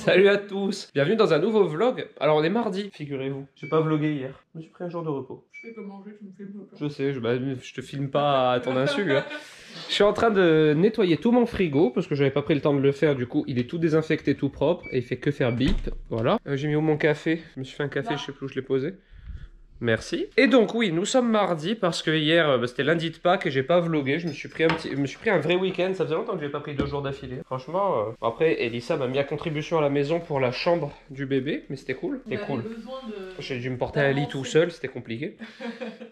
Salut à tous. Bienvenue dans un nouveau vlog. Alors on est mardi, figurez-vous. J'ai pas vlogué hier. Je me suis pris un jour de repos. Je fais comment tu me filmes pas. Je sais, je te filme pas à ton insu. Hein. Je suis en train de nettoyer tout mon frigo parce que j'avais pas pris le temps de le faire. Du coup, il est tout désinfecté, tout propre et il fait que faire bip. Voilà. J'ai mis où mon café? Je me suis fait un café, je sais plus où je l'ai posé. Merci. Et donc oui, nous sommes mardi parce que hier c'était lundi de Pâques et j'ai pas vlogué. Je me suis pris un vrai week-end. Ça faisait longtemps que j'ai pas pris 2 jours d'affilée. Franchement, après Elissa m'a mis à contribution à la maison pour la chambre du bébé, mais c'était cool. C'était cool. J'ai dû me porter un lit tout seul, c'était compliqué.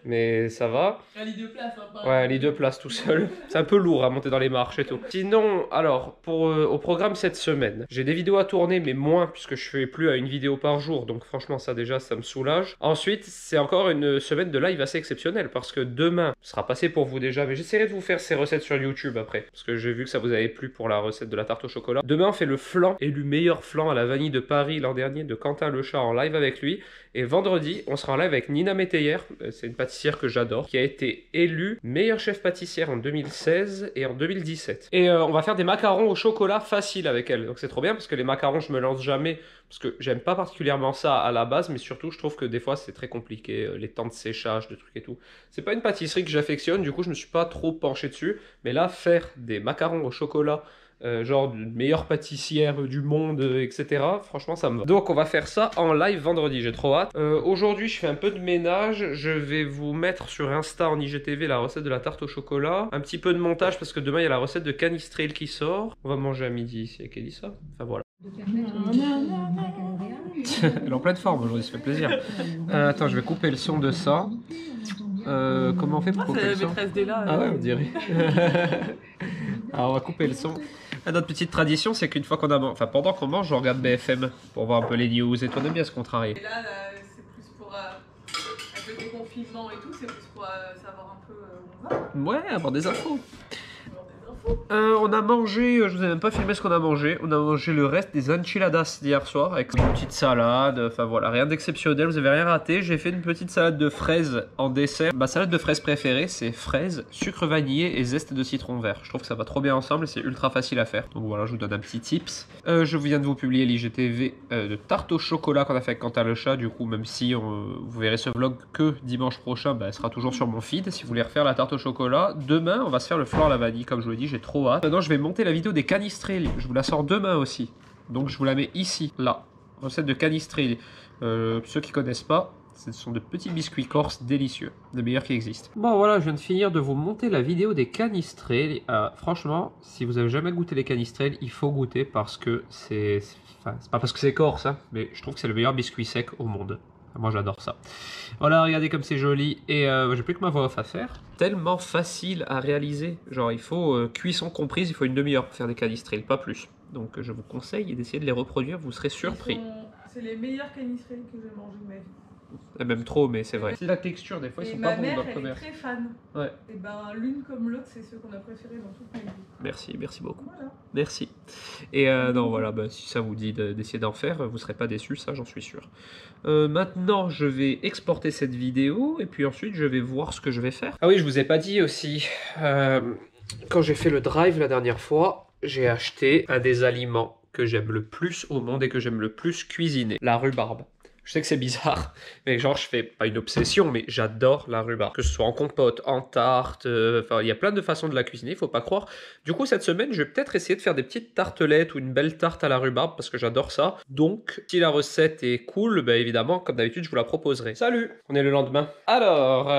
Mais ça va. Un lit de place, hein, pas Ouais, un lit de place tout seul. C'est un peu lourd à monter dans les marches et tout. Sinon, alors, au programme cette semaine, j'ai des vidéos à tourner, mais moins, puisque je fais plus à une vidéo par jour. Donc franchement, ça déjà, ça me soulage. Ensuite, c'est encore une semaine de live assez exceptionnelle, parce que demain, ce sera passé pour vous déjà, mais j'essaierai de vous faire ces recettes sur YouTube après, parce que j'ai vu que ça vous avait plu pour la recette de la tarte au chocolat. Demain, on fait le flan, élu meilleur flan à la vanille de Paris l'an dernier, de Quentin Lechat en live avec lui. Et vendredi, on sera en live avec Nina Métayer, c'est une pâtissière que j'adore, qui a été élue meilleure chef pâtissière en 2016 et en 2017. Et on va faire des macarons au chocolat faciles avec elle. Donc c'est trop bien parce que les macarons, je me lance jamais parce que j'aime pas particulièrement ça à la base, mais surtout je trouve que des fois c'est très compliqué, les temps de séchage, de trucs et tout. C'est pas une pâtisserie que j'affectionne, du coup je me suis pas trop penché dessus, mais là faire des macarons au chocolat genre d'une meilleure pâtissière du monde, etc. Franchement, ça me va. Donc, on va faire ça en live vendredi. J'ai trop hâte. Aujourd'hui, je fais un peu de ménage. Je vais vous mettre sur Insta en IGTV la recette de la tarte au chocolat. Un petit peu de montage parce que demain, il y a la recette de canistril qui sort. On va manger à midi ici avec Elissa. Enfin, voilà. Elle est en pleine forme aujourd'hui, ça fait plaisir. Attends, je vais couper le son de ça. Comment on fait pour couper le son? Ah ouais, on dirait. Alors, on va couper le son. Notre petite tradition, c'est qu'une fois qu'on a mangé, enfin pendant qu'on mange, je regarde BFM pour voir un peu les news et toi, on aime bien se contrarier. Et là, c'est plus pour avec le déconfinement et tout, c'est plus pour savoir un peu où on va. Ouais, avoir des infos. On a mangé, je vous ai même pas filmé ce qu'on a mangé. On a mangé le reste des enchiladas d'hier soir avec une petite salade. Enfin voilà, rien d'exceptionnel, vous avez rien raté. J'ai fait une petite salade de fraises en dessert. Ma salade de fraises préférée, c'est fraises, sucre vanillé et zeste de citron vert. Je trouve que ça va trop bien ensemble et c'est ultra facile à faire. Donc voilà, je vous donne un petit tips. Je viens de vous publier l'IGTV de tarte au chocolat qu'on a fait avec Quentin Lechat. Du coup, même si vous verrez ce vlog que dimanche prochain, elle sera toujours sur mon feed si vous voulez refaire la tarte au chocolat. Demain, on va se faire le flan à la vanille, comme je vous l'ai dit. J'ai trop hâte. Maintenant, je vais monter la vidéo des canistrelli. Je vous la sors demain aussi. Donc, je vous la mets ici, là. Recette de canistrelli. Ceux qui connaissent pas, ce sont de petits biscuits corses délicieux. Les meilleurs qui existent. Bon, voilà, je viens de finir de vous monter la vidéo des canistrelli. Franchement, si vous avez jamais goûté les canistrelli, il faut goûter parce que c'est pas parce que c'est corse, hein, mais je trouve que c'est le meilleur biscuit sec au monde. Moi j'adore ça. Voilà, regardez comme c'est joli. Et j'ai plus que ma voix off à faire. Tellement facile à réaliser. Genre il faut cuisson comprise, il faut une demi-heure pour faire des canistrelli, pas plus. Donc je vous conseille d'essayer de les reproduire, vous serez surpris. C'est les meilleurs canistrelli que j'ai mangé de ma vie. Même trop, mais c'est vrai. C'est la texture, des fois ils sont pas bons dans le commerce. Ma mère, elle est très fan. Ouais. Et ben l'une comme l'autre, c'est ceux qu'on a préférés dans toute ma vie. Merci beaucoup. Voilà. Merci. Et non, voilà, si ça vous dit d'essayer d'en faire, vous serez pas déçus, ça j'en suis sûr. Maintenant, je vais exporter cette vidéo et puis ensuite je vais voir ce que je vais faire. Ah oui, je vous ai pas dit aussi, quand j'ai fait le drive la dernière fois, j'ai acheté un des aliments que j'aime le plus au monde et que j'aime le plus cuisiner, la rhubarbe. Je sais que c'est bizarre, mais genre je fais pas une obsession, mais j'adore la rhubarbe. Que ce soit en compote, en tarte, enfin il y a plein de façons de la cuisiner, faut pas croire. Du coup cette semaine je vais peut-être essayer de faire des petites tartelettes ou une belle tarte à la rhubarbe parce que j'adore ça. Donc si la recette est cool, évidemment comme d'habitude je vous la proposerai. Salut, on est le lendemain. Alors,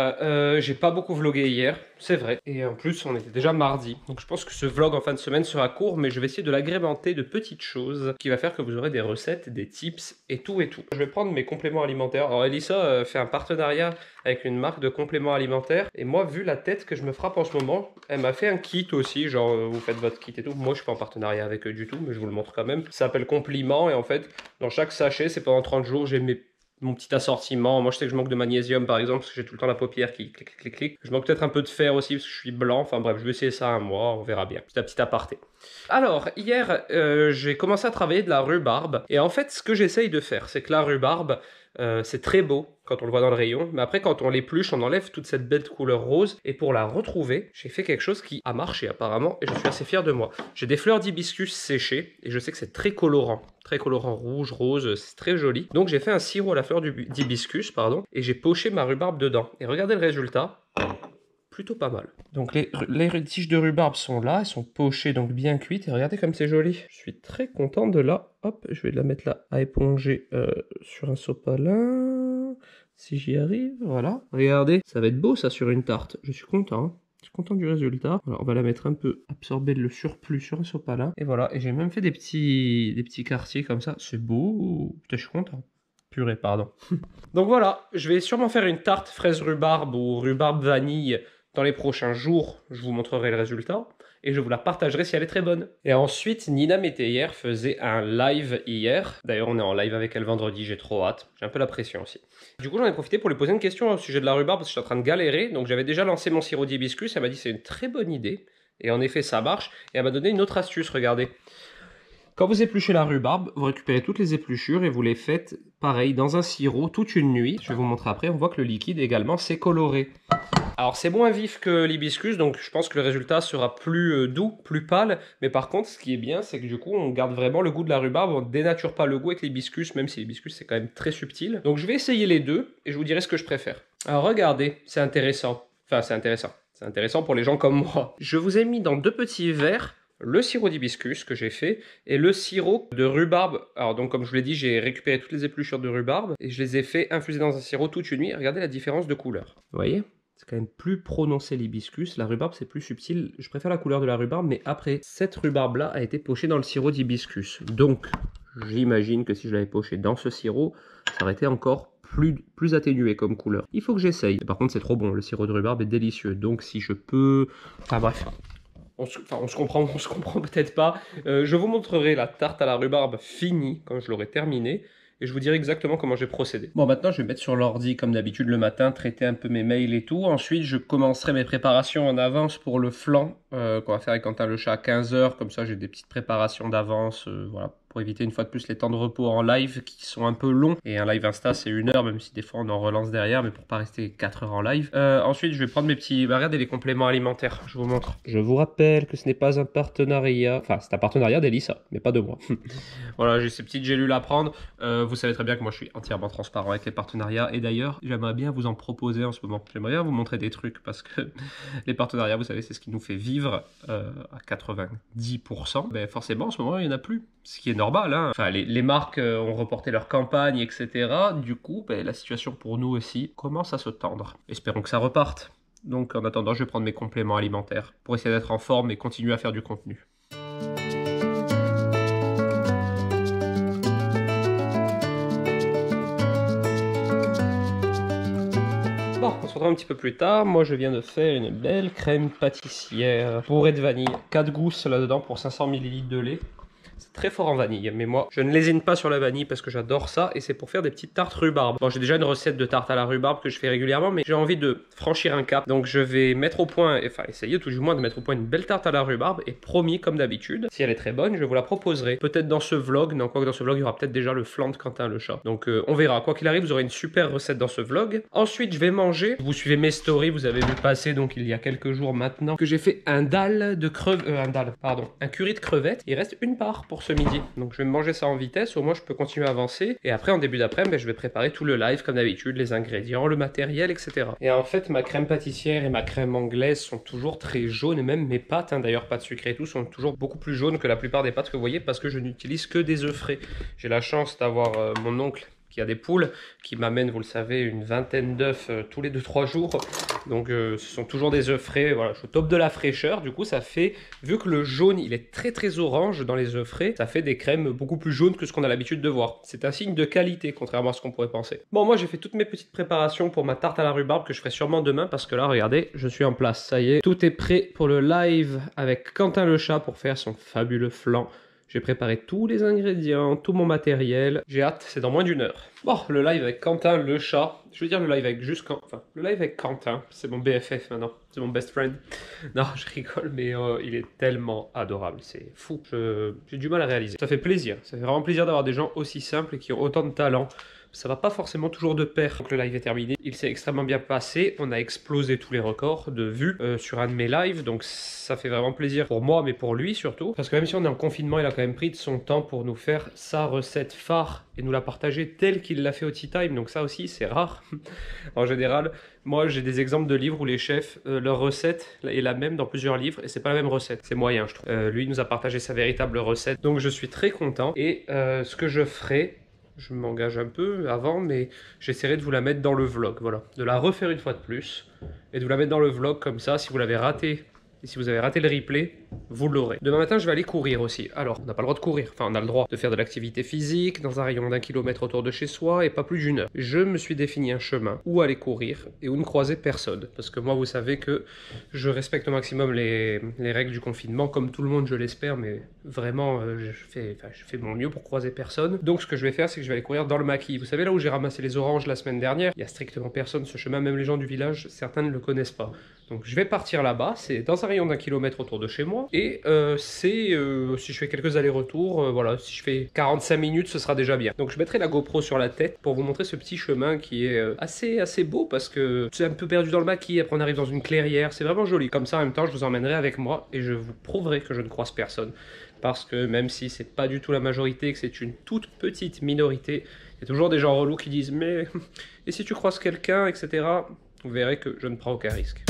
j'ai pas beaucoup vlogué hier, c'est vrai. Et en plus on était déjà mardi, donc je pense que ce vlog en fin de semaine sera court, mais je vais essayer de l'agrémenter de petites choses qui va faire que vous aurez des recettes, des tips et tout et tout. Je vais prendre mes compléments alimentaires. Alors Elissa fait un partenariat avec une marque de compléments alimentaires et moi vu la tête que je me frappe en ce moment, elle m'a fait un kit aussi, genre vous faites votre kit et tout. Moi je suis pas en partenariat avec eux du tout, mais je vous le montre quand même. Ça s'appelle Compliment et en fait dans chaque sachet c'est pendant 30 jours j'ai mon petit assortiment. Moi je sais que je manque de magnésium par exemple parce que j'ai tout le temps la paupière qui clic. Je manque peut-être un peu de fer aussi parce que je suis blanc. Enfin bref, je vais essayer ça un mois, on verra bien. C'est un petit aparté. Alors hier j'ai commencé à travailler de la rhubarbe et en fait ce que j'essaye de faire c'est que la rhubarbe C'est très beau quand on le voit dans le rayon, mais après quand on l'épluche, on enlève toute cette belle couleur rose. Et pour la retrouver, j'ai fait quelque chose qui a marché apparemment et je suis assez fier de moi. J'ai des fleurs d'hibiscus séchées et je sais que c'est très colorant rouge, rose, c'est très joli. Donc j'ai fait un sirop à la fleur d'hibiscus, pardon, et j'ai poché ma rhubarbe dedans. Et regardez le résultat. Plutôt pas mal. Donc les tiges de rhubarbe sont là, elles sont pochées, donc bien cuites. Et regardez comme c'est joli. Je suis très content de là. Hop, je vais la mettre là à éponger sur un sopalin. Si j'y arrive, voilà. Regardez, ça va être beau ça sur une tarte. Je suis content. Hein. Je suis content du résultat. Voilà, on va la mettre un peu, absorber le surplus sur un sopalin. Et voilà, et j'ai même fait des petits quartiers comme ça. C'est beau. Putain, je suis content. Purée, pardon. Donc voilà, je vais sûrement faire une tarte fraise rhubarbe ou rhubarbe vanille. Dans les prochains jours, je vous montrerai le résultat et je vous la partagerai si elle est très bonne. Et ensuite, Nina Métayer faisait un live hier. D'ailleurs, on est en live avec elle vendredi, j'ai trop hâte. J'ai un peu la pression aussi. Du coup, j'en ai profité pour lui poser une question au sujet de la rhubarbe parce que je suis en train de galérer. Donc, j'avais déjà lancé mon sirop d'hibiscus. Elle m'a dit c'est une très bonne idée. Et en effet, ça marche. Et elle m'a donné une autre astuce, regardez. Quand vous épluchez la rhubarbe, vous récupérez toutes les épluchures et vous les faites pareil dans un sirop toute une nuit. Je vais vous montrer après. On voit que le liquide également s'est coloré. Alors c'est moins vif que l'hibiscus, donc je pense que le résultat sera plus doux, plus pâle. Mais par contre, ce qui est bien, c'est que du coup, on garde vraiment le goût de la rhubarbe. On ne dénature pas le goût avec l'hibiscus, même si l'hibiscus c'est quand même très subtil. Donc je vais essayer les deux et je vous dirai ce que je préfère. Alors regardez, c'est intéressant. Enfin, c'est intéressant. C'est intéressant pour les gens comme moi. Je vous ai mis dans 2 petits verres le sirop d'hibiscus que j'ai fait et le sirop de rhubarbe. Alors donc comme je vous l'ai dit, j'ai récupéré toutes les épluchures de rhubarbe et je les ai fait infuser dans un sirop toute une nuit. Regardez la différence de couleur. Vous voyez ? C'est quand même plus prononcé l'hibiscus. La rhubarbe, c'est plus subtil. Je préfère la couleur de la rhubarbe, mais après, cette rhubarbe-là a été pochée dans le sirop d'hibiscus. Donc, j'imagine que si je l'avais pochée dans ce sirop, ça aurait été encore plus atténué comme couleur. Il faut que j'essaye. Par contre, c'est trop bon. Le sirop de rhubarbe est délicieux. Donc, si je peux... Enfin, bref. On se comprend peut-être pas. Je vous montrerai la tarte à la rhubarbe finie quand je l'aurai terminée. Et je vous dirai exactement comment j'ai procédé. Bon, maintenant, je vais mettre sur l'ordi, comme d'habitude, le matin, traiter un peu mes mails et tout. Ensuite, je commencerai mes préparations en avance pour le flan qu'on va faire avec Quentin le chat à 15 h. Comme ça, j'ai des petites préparations d'avance, voilà, pour éviter une fois de plus les temps de repos en live qui sont un peu longs. Et un live Insta, c'est 1 heure, même si des fois, on en relance derrière, mais pour pas rester 4 heures en live. Ensuite, je vais prendre mes petits... Bah, regardez les compléments alimentaires, je vous montre. Je vous rappelle que ce n'est pas un partenariat... Enfin, c'est un partenariat d'Elissa, mais pas de moi. Voilà, j'ai ces petites gélules à prendre. Vous savez très bien que moi je suis entièrement transparent avec les partenariats et d'ailleurs j'aimerais bien vous en proposer en ce moment. J'aimerais bien vous montrer des trucs parce que les partenariats, vous savez, c'est ce qui nous fait vivre à 90%. Mais forcément en ce moment il n'y en a plus, ce qui est normal. Hein. Enfin, les marques ont reporté leur campagne, etc. Du coup, la situation pour nous aussi commence à se tendre. Espérons que ça reparte. Donc en attendant, je vais prendre mes compléments alimentaires pour essayer d'être en forme et continuer à faire du contenu. Bon, on se retrouve un petit peu plus tard. Moi, je viens de faire une belle crème pâtissière bourrée de vanille. 4 gousses là-dedans pour 500 ml de lait. C'est très fort en vanille, mais moi, je ne lésine pas sur la vanille parce que j'adore ça et c'est pour faire des petites tartes rhubarbe. Bon, j'ai déjà une recette de tarte à la rhubarbe que je fais régulièrement, mais j'ai envie de franchir un cap. Donc, je vais mettre au point, enfin, essayer tout du moins de mettre au point une belle tarte à la rhubarbe et promis, comme d'habitude, si elle est très bonne, je vous la proposerai. Peut-être dans ce vlog, non, quoi que dans ce vlog, il y aura peut-être déjà le flan de Quentin le chat. Donc, on verra. Quoi qu'il arrive, vous aurez une super recette dans ce vlog. Ensuite, je vais manger. Vous suivez mes stories, vous avez vu passer, donc il y a quelques jours maintenant, que j'ai fait un dalle de un curry de crevettes. Il reste une part pour ce midi. Donc je vais me manger ça en vitesse, au moins je peux continuer à avancer. Et après en début d'après-midi, je vais préparer tout le live comme d'habitude, les ingrédients, le matériel, etc. Et en fait ma crème pâtissière et ma crème anglaise sont toujours très jaunes, et même mes pâtes, hein, d'ailleurs pâtes sucrées et tout, sont toujours beaucoup plus jaunes que la plupart des pâtes que vous voyez parce que je n'utilise que des œufs frais. J'ai la chance d'avoir mon oncle qui a des poules, qui m'amène, vous le savez, une vingtaine d'œufs tous les 2-3 jours. Donc ce sont toujours des œufs frais, voilà, je suis au top de la fraîcheur. Du coup ça fait, vu que le jaune il est très orange dans les œufs frais, ça fait des crèmes beaucoup plus jaunes que ce qu'on a l'habitude de voir. C'est un signe de qualité, contrairement à ce qu'on pourrait penser. Bon, moi j'ai fait toutes mes petites préparations pour ma tarte à la rhubarbe que je ferai sûrement demain, parce que là regardez, je suis en place, ça y est. Tout est prêt pour le live avec Quentin le chat pour faire son fabuleux flan. J'ai préparé tous les ingrédients, tout mon matériel. J'ai hâte, c'est dans moins d'1 heure. Bon, le live avec Quentin, le chat. Je veux dire le live avec le live avec Quentin, c'est mon BFF maintenant. C'est mon best friend. Non, je rigole, mais il est tellement adorable. C'est fou. J'ai du mal à réaliser. Ça fait plaisir. Ça fait vraiment plaisir d'avoir des gens aussi simples et qui ont autant de talent ça va pas forcément toujours de pair. Donc le live est terminé, il s'est extrêmement bien passé, on a explosé tous les records de vues sur un de mes lives, donc ça fait vraiment plaisir pour moi, mais pour lui surtout. Parce que même si on est en confinement, il a quand même pris de son temps pour nous faire sa recette phare et nous la partager telle qu'il l'a fait au Tea Time, donc ça aussi c'est rare. En général, moi j'ai des exemples de livres où les chefs, leur recette est la même dans plusieurs livres et c'est pas la même recette, c'est moyen je trouve. Lui il nous a partagé sa véritable recette, donc je suis très content et ce que je ferai, je m'engage un peu avant, mais j'essaierai de vous la mettre dans le vlog, voilà. De la refaire une fois de plus, et de vous la mettre dans le vlog, comme ça, si vous l'avez raté, et si vous avez raté le replay, vous l'aurez. Demain matin, je vais aller courir aussi. Alors, on n'a pas le droit de courir, enfin, on a le droit de faire de l'activité physique, dans un rayon d'1 kilomètre autour de chez soi, et pas plus d'1 heure. Je me suis défini un chemin où aller courir, et où ne croiser personne. Parce que moi, vous savez que je respecte au maximum les règles du confinement, comme tout le monde, je l'espère, mais vraiment, je fais mon mieux pour croiser personne. Donc, ce que je vais faire, c'est que je vais aller courir dans le maquis. Vous savez, là où j'ai ramassé les oranges la semaine dernière, il y a strictement personne, ce chemin, même les gens du village, certains ne le connaissent pas. Donc, je vais partir là-bas, c'est dans un rayon d'1 kilomètre autour de chez moi, et si je fais quelques allers-retours, voilà, si je fais 45 minutes, ce sera déjà bien. Donc je mettrai la GoPro sur la tête pour vous montrer ce petit chemin qui est assez beau parce que c'est un peu perdu dans le maquis, après on arrive dans une clairière, c'est vraiment joli. Comme ça en même temps je vous emmènerai avec moi et je vous prouverai que je ne croise personne. Parce que même si c'est pas du tout la majorité, que c'est une toute petite minorité, il y a toujours des gens relous qui disent mais et si tu croises quelqu'un, etc. Vous verrez que je ne prends aucun risque.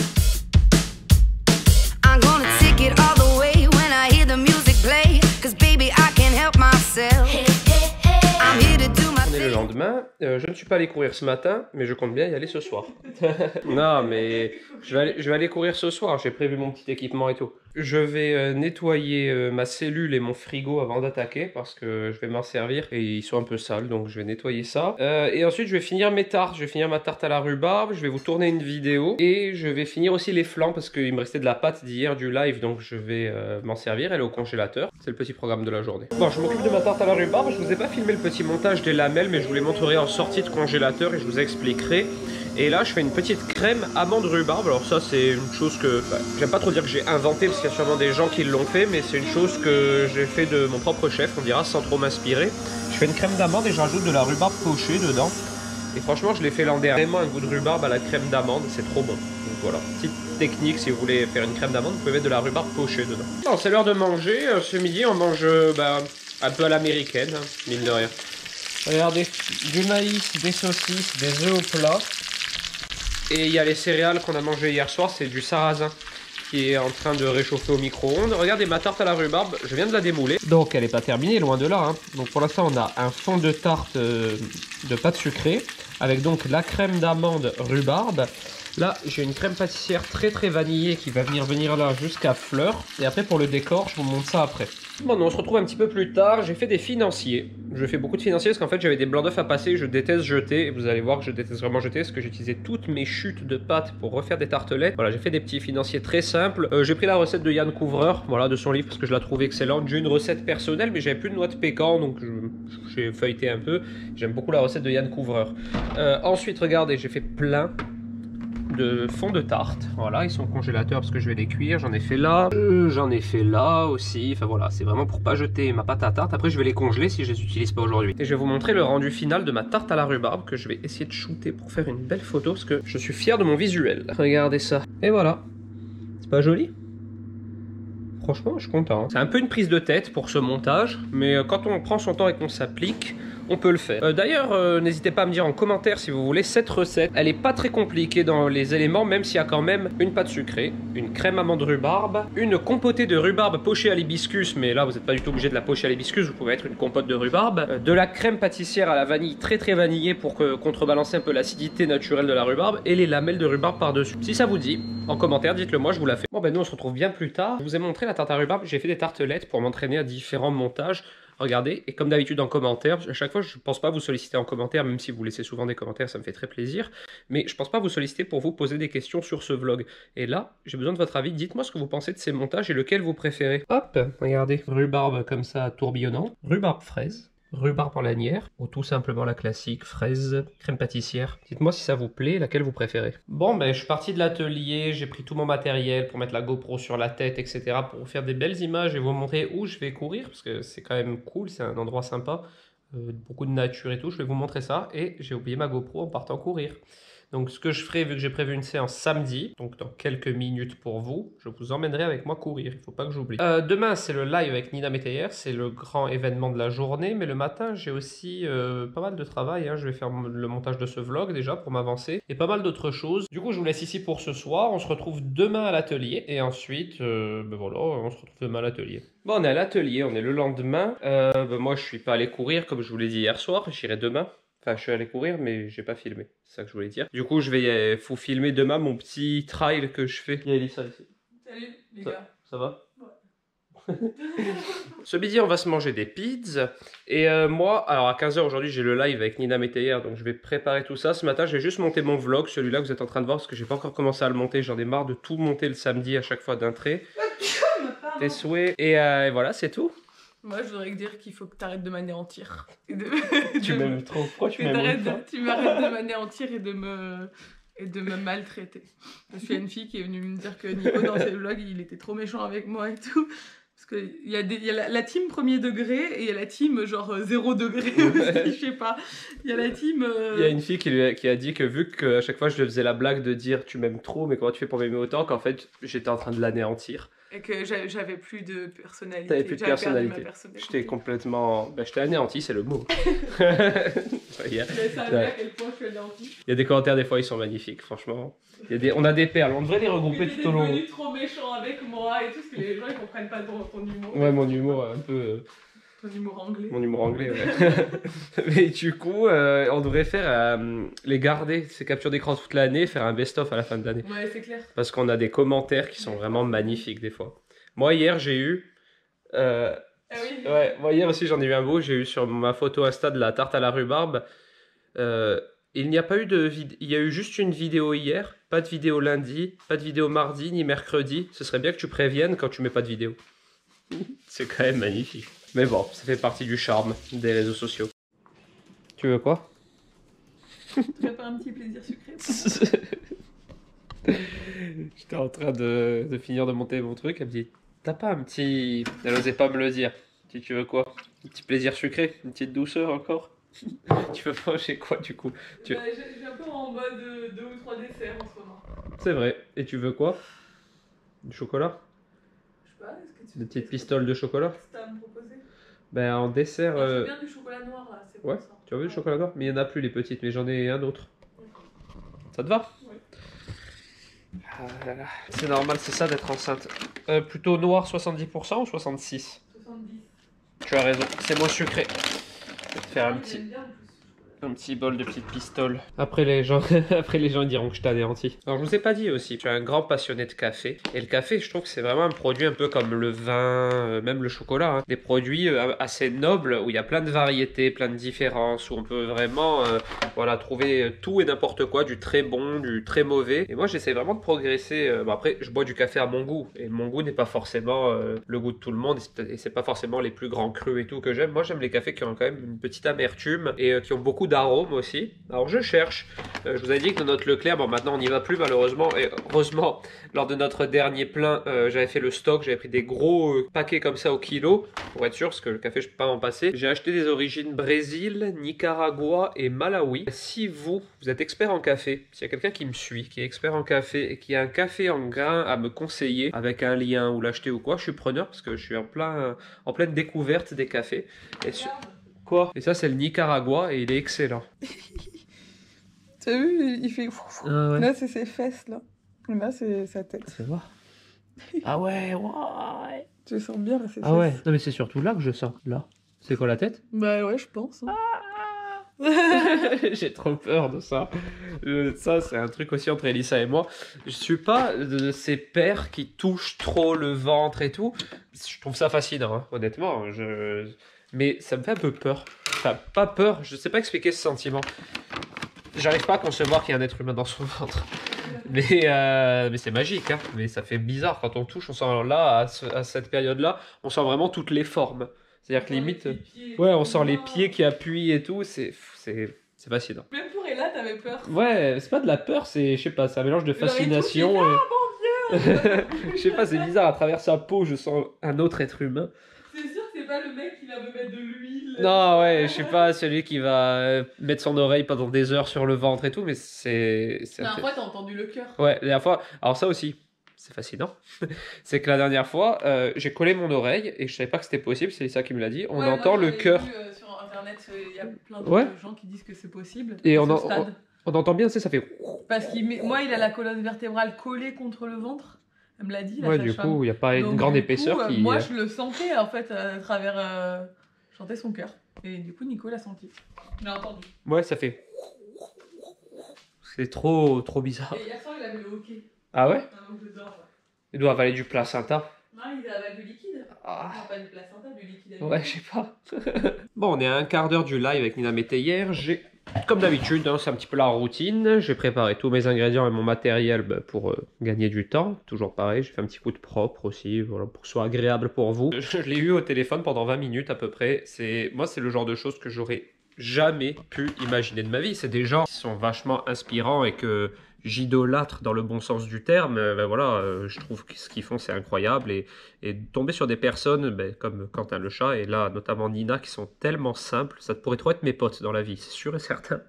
I'm gonna take it all the way when I hear the music play, 'cause baby I can't help myself. I'm here to do my thing. On est le lendemain, je ne suis pas allé courir ce matin, mais je compte bien y aller ce soir. Non mais je vais aller courir ce soir, j'ai prévu mon petit équipement et tout. Je vais nettoyer ma cellule et mon frigo avant d'attaquer parce que je vais m'en servir et ils sont un peu sales, donc je vais nettoyer ça. Et ensuite je vais finir mes tartes, je vais finir ma tarte à la rhubarbe, je vais vous tourner une vidéo et je vais finir aussi les flancs parce qu'il me restait de la pâte d'hier du live, donc je vais m'en servir, elle est au congélateur. C'est le petit programme de la journée. Bon, je m'occupe de ma tarte à la rhubarbe, je vous ai pas filmé le petit montage des lamelles, mais je vous les montrerai en sortie de congélateur et je vous expliquerai. Et là, je fais une petite crème amande rhubarbe. Alors ça, c'est une chose que... j'aime pas trop dire que j'ai inventé, parce qu'il y a sûrement des gens qui l'ont fait, mais c'est une chose que j'ai fait de mon propre chef, on dira, sans trop m'inspirer. Je fais une crème d'amande et je rajoute de la rhubarbe pochée dedans. Et franchement, je l'ai fait l'an dernier. Vraiment un goût de rhubarbe à la crème d'amande, c'est trop bon. Donc voilà, petite technique, si vous voulez faire une crème d'amande, vous pouvez mettre de la rhubarbe pochée dedans. Alors, c'est l'heure de manger. Ce midi, on mange un peu à l'américaine, hein, mine de rien. Regardez, du maïs, des saucisses, des œufs au plat. Et il y a les céréales qu'on a mangées hier soir, c'est du sarrasin qui est en train de réchauffer au micro-ondes. Regardez ma tarte à la rhubarbe, je viens de la démouler. Donc elle n'est pas terminée, loin de là. Hein. Donc pour l'instant on a un fond de tarte de pâte sucrée avec donc la crème d'amande rhubarbe. Là j'ai une crème pâtissière très vanillée qui va venir là jusqu'à fleur. Et après pour le décor, je vous montre ça après. Bon, on se retrouve un petit peu plus tard. J'ai fait des financiers. Je fais beaucoup de financiers parce qu'en fait j'avais des blancs d'œufs à passer. Je déteste jeter. Et vous allez voir que je déteste vraiment jeter parce que j'utilisais toutes mes chutes de pâte pour refaire des tartelettes. Voilà, j'ai fait des petits financiers très simples. J'ai pris la recette de Yann Couvreur, voilà, de son livre parce que je la trouve excellente. J'ai une recette personnelle, mais j'avais plus de noix de pécan donc j'ai feuilleté un peu. J'aime beaucoup la recette de Yann Couvreur. Ensuite, regardez, j'ai fait plein de fond de tarte, voilà, ils sont congélateurs parce que je vais les cuire, j'en ai fait là aussi, enfin voilà, c'est vraiment pour pas jeter ma pâte à tarte. Après je vais les congeler si je les utilise pas aujourd'hui. Et je vais vous montrer le rendu final de ma tarte à la rhubarbe que je vais essayer de shooter pour faire une belle photo parce que je suis fier de mon visuel. Regardez ça, et voilà, c'est pas joli? Franchement, je suis content. C'est un peu une prise de tête pour ce montage, mais quand on prend son temps et qu'on s'applique, on peut le faire. D'ailleurs, n'hésitez pas à me dire en commentaire si vous voulez cette recette. Elle est pas très compliquée dans les éléments, même s'il y a quand même une pâte sucrée, une crème amande rhubarbe, une compotée de rhubarbe pochée à l'hibiscus, mais là vous n'êtes pas du tout obligé de la pocher à l'hibiscus, vous pouvez mettre une compote de rhubarbe, de la crème pâtissière à la vanille très vanillée pour contrebalancer un peu l'acidité naturelle de la rhubarbe, et les lamelles de rhubarbe par-dessus. Si ça vous dit, en commentaire, dites-le moi, je vous la fais. Bon ben nous on se retrouve bien plus tard. Je vous ai montré la tarte à rhubarbe, j'ai fait des tartelettes pour m'entraîner à différents montages. Regardez, et comme d'habitude en commentaire, à chaque fois je ne pense pas vous solliciter en commentaire, même si vous laissez souvent des commentaires, ça me fait très plaisir, mais je ne pense pas vous solliciter pour vous poser des questions sur ce vlog. Et là, j'ai besoin de votre avis, dites-moi ce que vous pensez de ces montages et lequel vous préférez. Hop, regardez, rhubarbe comme ça tourbillonnant, rhubarbe fraise, rhubarbe en lanière, ou tout simplement la classique fraise, crème pâtissière. Dites-moi si ça vous plaît, laquelle vous préférez. Bon, ben je suis parti de l'atelier, j'ai pris tout mon matériel pour mettre la GoPro sur la tête, etc. pour vous faire des belles images et vous montrer où je vais courir, parce que c'est quand même cool, c'est un endroit sympa. beaucoup de nature et tout. Je vais vous montrer ça. Et j'ai oublié ma GoPro en partant courir. Donc ce que je ferai, vu que j'ai prévu une séance samedi, donc dans quelques minutes pour vous, je vous emmènerai avec moi courir, il ne faut pas que j'oublie. Demain, c'est le live avec Nina Métayer, c'est le grand événement de la journée, mais le matin, j'ai aussi pas mal de travail, hein. Je vais faire le montage de ce vlog déjà pour m'avancer, et pas mal d'autres choses. Du coup, je vous laisse ici pour ce soir, on se retrouve demain à l'atelier, et ensuite, ben voilà, on se retrouve demain à l'atelier. Bon, on est à l'atelier, on est le lendemain. Moi, je suis pas allé courir, comme je vous l'ai dit hier soir, j'irai demain. Enfin, je suis allé courir, mais j'ai pas filmé. C'est ça que je voulais dire. Du coup, je vais faut filmer demain mon petit trail que je fais. Il y a Elissa ici. Salut les gars. Ça va? Ouais. Ce midi, on va se manger des pizzas. Et moi, alors à 15 h aujourd'hui, j'ai le live avec Nina Métayer, donc je vais préparer tout ça. Ce matin, j'ai juste monté mon vlog, celui-là que vous êtes en train de voir, parce que j'ai pas encore commencé à le monter. J'en ai marre de tout monter le samedi à chaque fois d'un trait. Tes souhaits. Et voilà, c'est tout. Moi, je voudrais dire qu'il faut que tu arrêtes de m'anéantir. Tu m'aimes trop. Pourquoi tu m'aimes autant? Tu m'arrêtes de m'anéantir et de me maltraiter. Parce qu'il y a une fille qui est venue me dire que Nico, dans ses vlogs, il était trop méchant avec moi et tout. Parce qu'il y a la team premier degré et il y a la team genre 0 degré aussi, je sais pas. Il y a la team... Il y a une fille qui a dit que vu qu'à chaque fois je lui faisais la blague de dire tu m'aimes trop, mais comment tu fais pour m'aimer autant, qu'en fait j'étais en train de l'anéantir. Et que j'avais plus de personnalité. T'avais plus de personnalité. J'étais complètement... Ben, je t'ai anéanti, c'est le mot. Mais ça a vu à quel point je suis anéanti. Il y a des commentaires, des fois, ils sont magnifiques, franchement. On a des perles, on devrait les regrouper tout au long. Tu es devenu trop méchant avec moi et tout, parce que les gens ils comprennent pas ton humour. Ouais, mon humour un peu... Ton humour anglais. Mon humour anglais, ouais. Mais du coup, on devrait faire les garder, ces captures d'écran toute l'année, faire un best-of à la fin de l'année. Ouais, c'est clair. Parce qu'on a des commentaires qui sont vraiment magnifiques des fois. Moi, hier, j'ai eu... Ah oui. Ouais, moi, hier aussi, j'en ai eu un beau. J'ai eu sur ma photo Insta de la tarte à la rhubarbe. Il n'y a pas eu de vidéo. Il y a eu juste une vidéo hier. Pas de vidéo lundi, pas de vidéo mardi, ni mercredi. Ce serait bien que tu préviennes quand tu mets pas de vidéo. C'est quand même magnifique. Mais bon, ça fait partie du charme des réseaux sociaux. Tu veux quoi? Tu veux pas un petit plaisir sucré? J'étais en train de finir de monter mon truc. Elle me dit, t'as pas un petit... Elle osait pas me le dire. Si tu veux quoi? Un petit plaisir sucré? Une petite douceur encore? Tu veux manger quoi du coup? J'ai un peu en mode 2 ou 3 desserts en ce moment. C'est vrai. Et tu veux quoi? Du chocolat? Je sais pas, est-ce que tu... Des petites pistoles de chocolat? Qu'est-ce que t'as à me proposer? Ben en dessert... J'ai bien du chocolat noir là, c'est ouais, pour ça. tu as vu le chocolat noir? Mais il n'y en a plus les petites, mais j'en ai un autre. Ça te va? Ouais. Ah là là. C'est normal, c'est ça d'être enceinte. Plutôt noir 70% ou 66? 70. Tu as raison, c'est moins sucré. Je vais te faire J'aime bien, en plus. un petit bol de petites pistoles. Après les gens ils diront que je t'ai anéanti. Alors je vous ai pas dit aussi, je suis un grand passionné de café. Et le café, je trouve que c'est vraiment un produit un peu comme le vin, même le chocolat. Hein. Des produits assez nobles où il y a plein de variétés, plein de différences, où on peut vraiment voilà, trouver tout et n'importe quoi, du très bon, du très mauvais. Et moi j'essaie vraiment de progresser. Bon, après, je bois du café à mon goût. Et mon goût n'est pas forcément le goût de tout le monde. Et c'est pas forcément les plus grands crus et tout que j'aime. Moi j'aime les cafés qui ont quand même une petite amertume et qui ont beaucoup d'arômes aussi. Alors je cherche. Je vous avais dit que dans notre Leclerc, bon maintenant on n'y va plus malheureusement. Et heureusement, lors de notre dernier plein, j'avais fait le stock. J'avais pris des gros paquets comme ça au kilo. Pour être sûr, parce que le café je peux pas m'en passer. J'ai acheté des origines Brésil, Nicaragua et Malawi. Si vous êtes expert en café, s'il y a quelqu'un qui me suit, qui est expert en café et qui a un café en grain à me conseiller avec un lien ou l'acheter ou quoi, je suis preneur parce que je suis en pleine découverte des cafés. Et quoi? Et ça c'est le Nicaragua et il est excellent. T'as vu, il fait... Ah ouais. Là c'est ses fesses là. Là c'est sa tête. Fais voir. Ah ouais, ouais. Tu sens bien là, ses fesses. Ah ouais. Non mais c'est surtout là que je sens. Là. C'est quoi la tête? Bah ouais, je pense. Hein. J'ai trop peur de ça. Ça, c'est un truc aussi entre Elissa et moi. Je suis pas de ces pères qui touchent trop le ventre et tout. Je trouve ça fascinant, hein, honnêtement. Mais ça me fait un peu peur. Enfin, pas peur, je sais pas expliquer ce sentiment. J'arrive pas à concevoir qu'il y a un être humain dans son ventre. Mais c'est magique, hein. Mais ça fait bizarre quand on touche. On sent là, à cette période-là, on sent vraiment toutes les formes. C'est-à-dire que limite, ouais, on sent les pieds qui appuient et tout, c'est fascinant. Même pour Ella, t'avais peur. Ouais, c'est pas de la peur, c'est, je sais pas, c'est un mélange de fascination. Ah mon Dieu. Je sais pas, c'est bizarre, à travers sa peau, je sens un autre être humain. C'est sûr que c'est pas le mec qui va me mettre de l'huile Non, ouais, je suis pas celui qui va mettre son oreille pendant des heures sur le ventre et tout, mais c'est... La dernière fois, t'as entendu le cœur. Ouais, la dernière fois... Alors ça aussi, c'est fascinant. C'est que la dernière fois, j'ai collé mon oreille et je savais pas que c'était possible, c'est ça qui me l'a dit. On entend le cœur. Sur internet, il y a plein de Ouais. gens qui disent que c'est possible. Et à ce stade. on entend bien, tu sais, ça fait... Parce moi, il a la colonne vertébrale collée contre le ventre. Elle me l'a dit, la Ouais, du coup, il n'y a pas une grande épaisseur qui... Moi, je le sentais, en fait, à travers... Je sentais son cœur. Et du coup, Nico l'a senti. Je l'ai entendu. Ouais, ça fait... C'est trop bizarre. Et hier soir, il a vu le hockey. Ah ouais? Avant que je dors, ouais. Il doit avaler du placenta. Non, il avale du liquide. Ah. Non, pas du placenta, du liquide. Ouais, je sais pas. Bon, on est à un quart d'heure du live avec Nina Métayer. J'ai, comme d'habitude, hein, c'est un petit peu la routine. J'ai préparé tous mes ingrédients et mon matériel pour gagner du temps. Toujours pareil, j'ai fait un petit coup de propre aussi, voilà, pour que ce soit agréable pour vous. Je l'ai eu au téléphone pendant 20 minutes à peu près. Moi, c'est le genre de choses que j'aurais jamais pu imaginer de ma vie. C'est des gens qui sont vachement inspirants et que j'idolâtre dans le bon sens du terme. Ben voilà, je trouve que ce qu'ils font c'est incroyable et tomber sur des personnes comme Quentin le chat et là notamment Nina qui sont tellement simples, ça pourrait trop être mes potes dans la vie, c'est sûr et certain.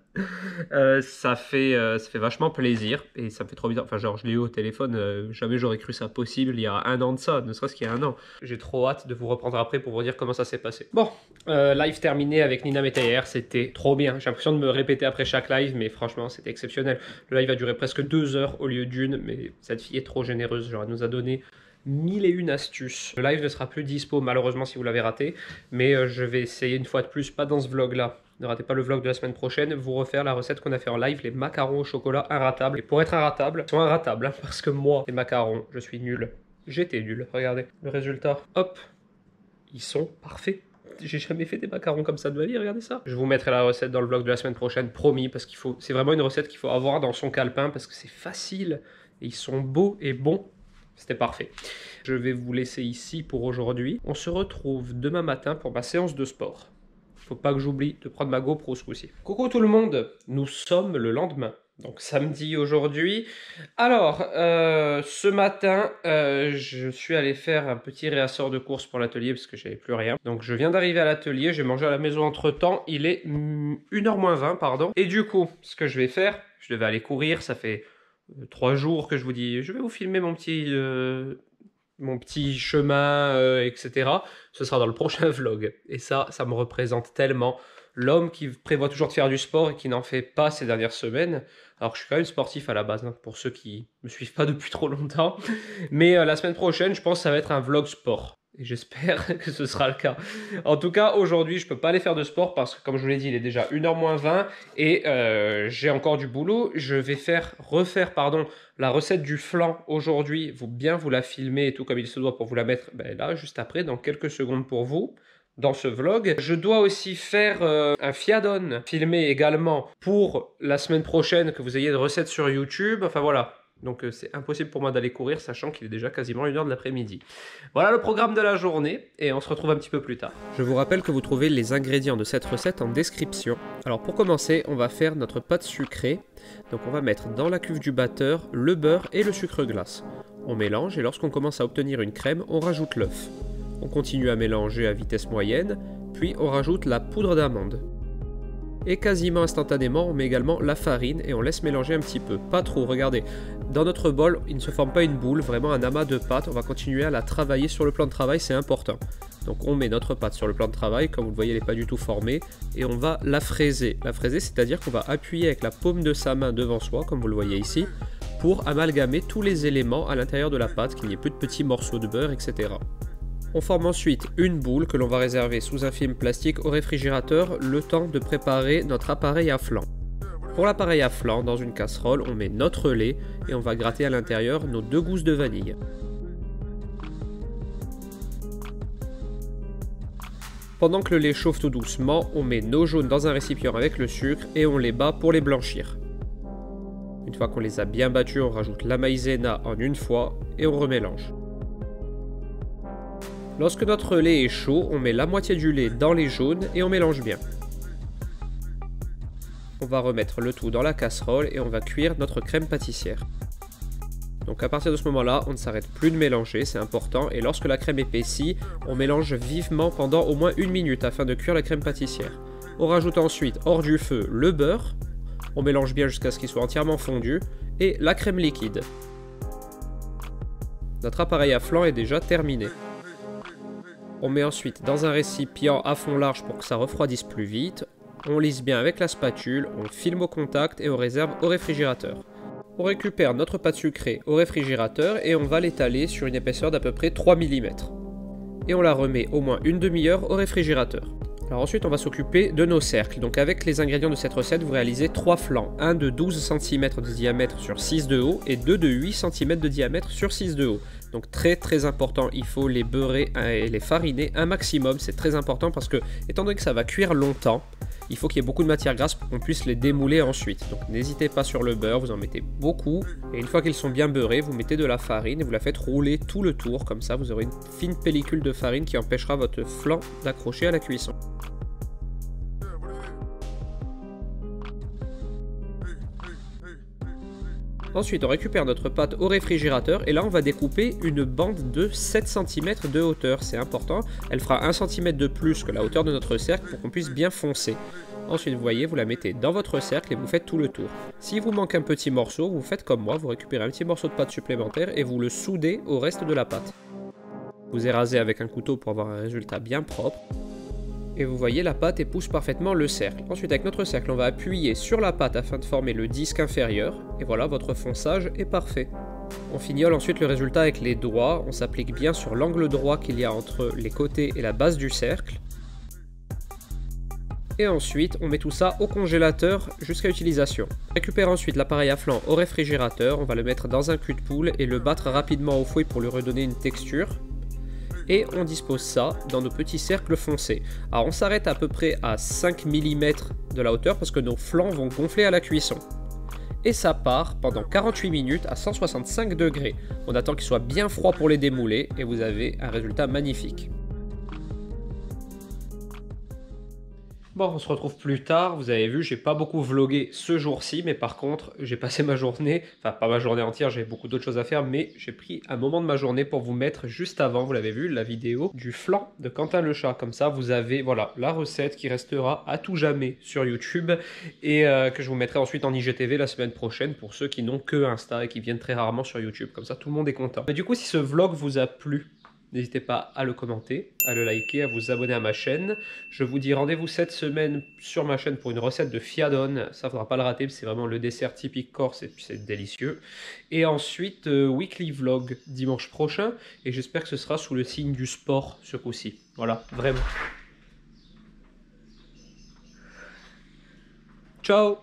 Ça fait vachement plaisir et ça me fait trop bizarre. Enfin genre je l'ai eu au téléphone, jamais j'aurais cru ça possible il y a un an de ça, ne serait-ce qu'il y a un an. J'ai trop hâte de vous reprendre après pour vous dire comment ça s'est passé. Bon, live terminé avec Nina Métayer, c'était trop bien. J'ai l'impression de me répéter après chaque live, mais franchement c'était exceptionnel. Le live a duré presque 2 heures au lieu d'une, mais cette fille est trop généreuse, genre elle nous a donné 1001 astuces. Le live ne sera plus dispo malheureusement si vous l'avez raté, mais je vais essayer une fois de plus, pas dans ce vlog là, ne ratez pas le vlog de la semaine prochaine, vous refaire la recette qu'on a fait en live, les macarons au chocolat inratables. Et pour être inratables, ils sont inratables, hein, parce que moi, les macarons, je suis nul. J'étais nul, regardez le résultat. Hop, ils sont parfaits. J'ai jamais fait des macarons comme ça de ma vie, regardez ça. Je vous mettrai la recette dans le vlog de la semaine prochaine, promis, parce qu'il faut, c'est vraiment une recette qu'il faut avoir dans son calepin, parce que c'est facile, et ils sont beaux et bons. C'était parfait. Je vais vous laisser ici pour aujourd'hui. On se retrouve demain matin pour ma séance de sport. Faut pas que j'oublie de prendre ma GoPro ce coup-ci. Coucou tout le monde, nous sommes le lendemain. Donc samedi aujourd'hui. Alors, ce matin, je suis allé faire un petit réassort de course pour l'atelier parce que j'avais plus rien. Donc je viens d'arriver à l'atelier, j'ai mangé à la maison entre temps. Il est 1h moins 20, pardon. Et du coup, ce que je vais faire, je devais aller courir, ça fait 3 jours que je vous dis, je vais vous filmer mon petit chemin, etc. Ce sera dans le prochain vlog. Et ça me représente tellement. L'homme qui prévoit toujours de faire du sport et qui n'en fait pas ces dernières semaines. Alors que je suis quand même sportif à la base, hein, pour ceux qui ne me suivent pas depuis trop longtemps. Mais la semaine prochaine, je pense que ça va être un vlog sport. Et j'espère que ce sera le cas. En tout cas, aujourd'hui, je ne peux pas aller faire de sport parce que, comme je vous l'ai dit, il est déjà 1h moins 20 et j'ai encore du boulot. Je vais refaire la recette du flan aujourd'hui. Bien vous la filmer et tout comme il se doit pour vous la mettre là, juste après, dans quelques secondes pour vous, dans ce vlog. Je dois aussi faire un fiadone filmé également pour la semaine prochaine, que vous ayez de recettes sur YouTube. Enfin voilà. Donc c'est impossible pour moi d'aller courir, sachant qu'il est déjà quasiment 1h de l'après-midi. Voilà le programme de la journée, et on se retrouve un petit peu plus tard. Je vous rappelle que vous trouvez les ingrédients de cette recette en description. Alors pour commencer, on va faire notre pâte sucrée. Donc on va mettre dans la cuve du batteur le beurre et le sucre glace. On mélange, et lorsqu'on commence à obtenir une crème, on rajoute l'œuf. On continue à mélanger à vitesse moyenne, puis on rajoute la poudre d'amande. Et quasiment instantanément, on met également la farine et on laisse mélanger un petit peu. Pas trop, regardez. Dans notre bol, il ne se forme pas une boule, vraiment un amas de pâte. On va continuer à la travailler sur le plan de travail, c'est important. Donc on met notre pâte sur le plan de travail, comme vous le voyez, elle n'est pas du tout formée. Et on va la fraiser. La fraiser, c'est-à-dire qu'on va appuyer avec la paume de sa main devant soi, comme vous le voyez ici, pour amalgamer tous les éléments à l'intérieur de la pâte, qu'il n'y ait plus de petits morceaux de beurre, etc. On forme ensuite une boule que l'on va réserver sous un film plastique au réfrigérateur le temps de préparer notre appareil à flan. Pour l'appareil à flan, dans une casserole, on met notre lait et on va gratter à l'intérieur nos 2 gousses de vanille. Pendant que le lait chauffe tout doucement, on met nos jaunes dans un récipient avec le sucre et on les bat pour les blanchir. Une fois qu'on les a bien battus, on rajoute la maïzena en une fois et on remélange. Lorsque notre lait est chaud, on met la moitié du lait dans les jaunes et on mélange bien. On va remettre le tout dans la casserole et on va cuire notre crème pâtissière. Donc à partir de ce moment-là, on ne s'arrête plus de mélanger, c'est important. Et lorsque la crème épaissit, on mélange vivement pendant au moins 1 minute afin de cuire la crème pâtissière. On rajoute ensuite hors du feu le beurre. On mélange bien jusqu'à ce qu'il soit entièrement fondu. Et la crème liquide. Notre appareil à flan est déjà terminé. On met ensuite dans un récipient à fond large pour que ça refroidisse plus vite. On lisse bien avec la spatule, on filme au contact et on réserve au réfrigérateur. On récupère notre pâte sucrée au réfrigérateur et on va l'étaler sur une épaisseur d'à peu près 3 mm. Et on la remet au moins une demi-heure au réfrigérateur. Alors ensuite on va s'occuper de nos cercles. Donc avec les ingrédients de cette recette, vous réalisez 3 flancs. Un de 12 cm de diamètre sur 6 de haut et deux de 8 cm de diamètre sur 6 de haut. Donc très important, il faut les beurrer et les fariner un maximum. C'est très important parce que, étant donné que ça va cuire longtemps, il faut qu'il y ait beaucoup de matière grasse pour qu'on puisse les démouler ensuite. Donc n'hésitez pas sur le beurre, vous en mettez beaucoup. Et une fois qu'ils sont bien beurrés, vous mettez de la farine et vous la faites rouler tout le tour. Comme ça, vous aurez une fine pellicule de farine qui empêchera votre flan d'accrocher à la cuisson. Ensuite, on récupère notre pâte au réfrigérateur et là, on va découper une bande de 7 cm de hauteur. C'est important, elle fera 1 cm de plus que la hauteur de notre cercle pour qu'on puisse bien foncer. Ensuite, vous voyez, vous la mettez dans votre cercle et vous faites tout le tour. S'il vous manque un petit morceau, vous faites comme moi, vous récupérez un petit morceau de pâte supplémentaire et vous le soudez au reste de la pâte. Vous érasez avec un couteau pour avoir un résultat bien propre. Et vous voyez, la pâte épouse parfaitement le cercle. Ensuite, avec notre cercle, on va appuyer sur la pâte afin de former le disque inférieur. Et voilà, votre fonçage est parfait. On fignole ensuite le résultat avec les doigts. On s'applique bien sur l'angle droit qu'il y a entre les côtés et la base du cercle. Et ensuite, on met tout ça au congélateur jusqu'à utilisation. On récupère ensuite l'appareil à flan au réfrigérateur. On va le mettre dans un cul de poule et le battre rapidement au fouet pour lui redonner une texture. Et on dispose ça dans nos petits cercles foncés. Alors on s'arrête à peu près à 5 mm de la hauteur parce que nos flancs vont gonfler à la cuisson. Et ça part pendant 48 minutes à 165 degrés. On attend qu'il soit bien froid pour les démouler et vous avez un résultat magnifique. Bon, on se retrouve plus tard. Vous avez vu, j'ai pas beaucoup vlogué ce jour-ci, mais par contre, j'ai passé ma journée, enfin pas ma journée entière, j'ai beaucoup d'autres choses à faire, mais j'ai pris un moment de ma journée pour vous mettre juste avant, vous l'avez vu, la vidéo du flan de Quentin le chat. Comme ça, vous avez, voilà, la recette qui restera à tout jamais sur YouTube et que je vous mettrai ensuite en IGTV la semaine prochaine pour ceux qui n'ont que Insta et qui viennent très rarement sur YouTube. Comme ça, tout le monde est content. Mais du coup, si ce vlog vous a plu, n'hésitez pas à le commenter, à le liker, à vous abonner à ma chaîne. Je vous dis rendez-vous cette semaine sur ma chaîne pour une recette de fiadone. Ça, ne faudra pas le rater, c'est vraiment le dessert typique corse et puis c'est délicieux. Et ensuite, weekly vlog dimanche prochain. Et j'espère que ce sera sous le signe du sport ce coup-ci. Voilà, vraiment. Ciao!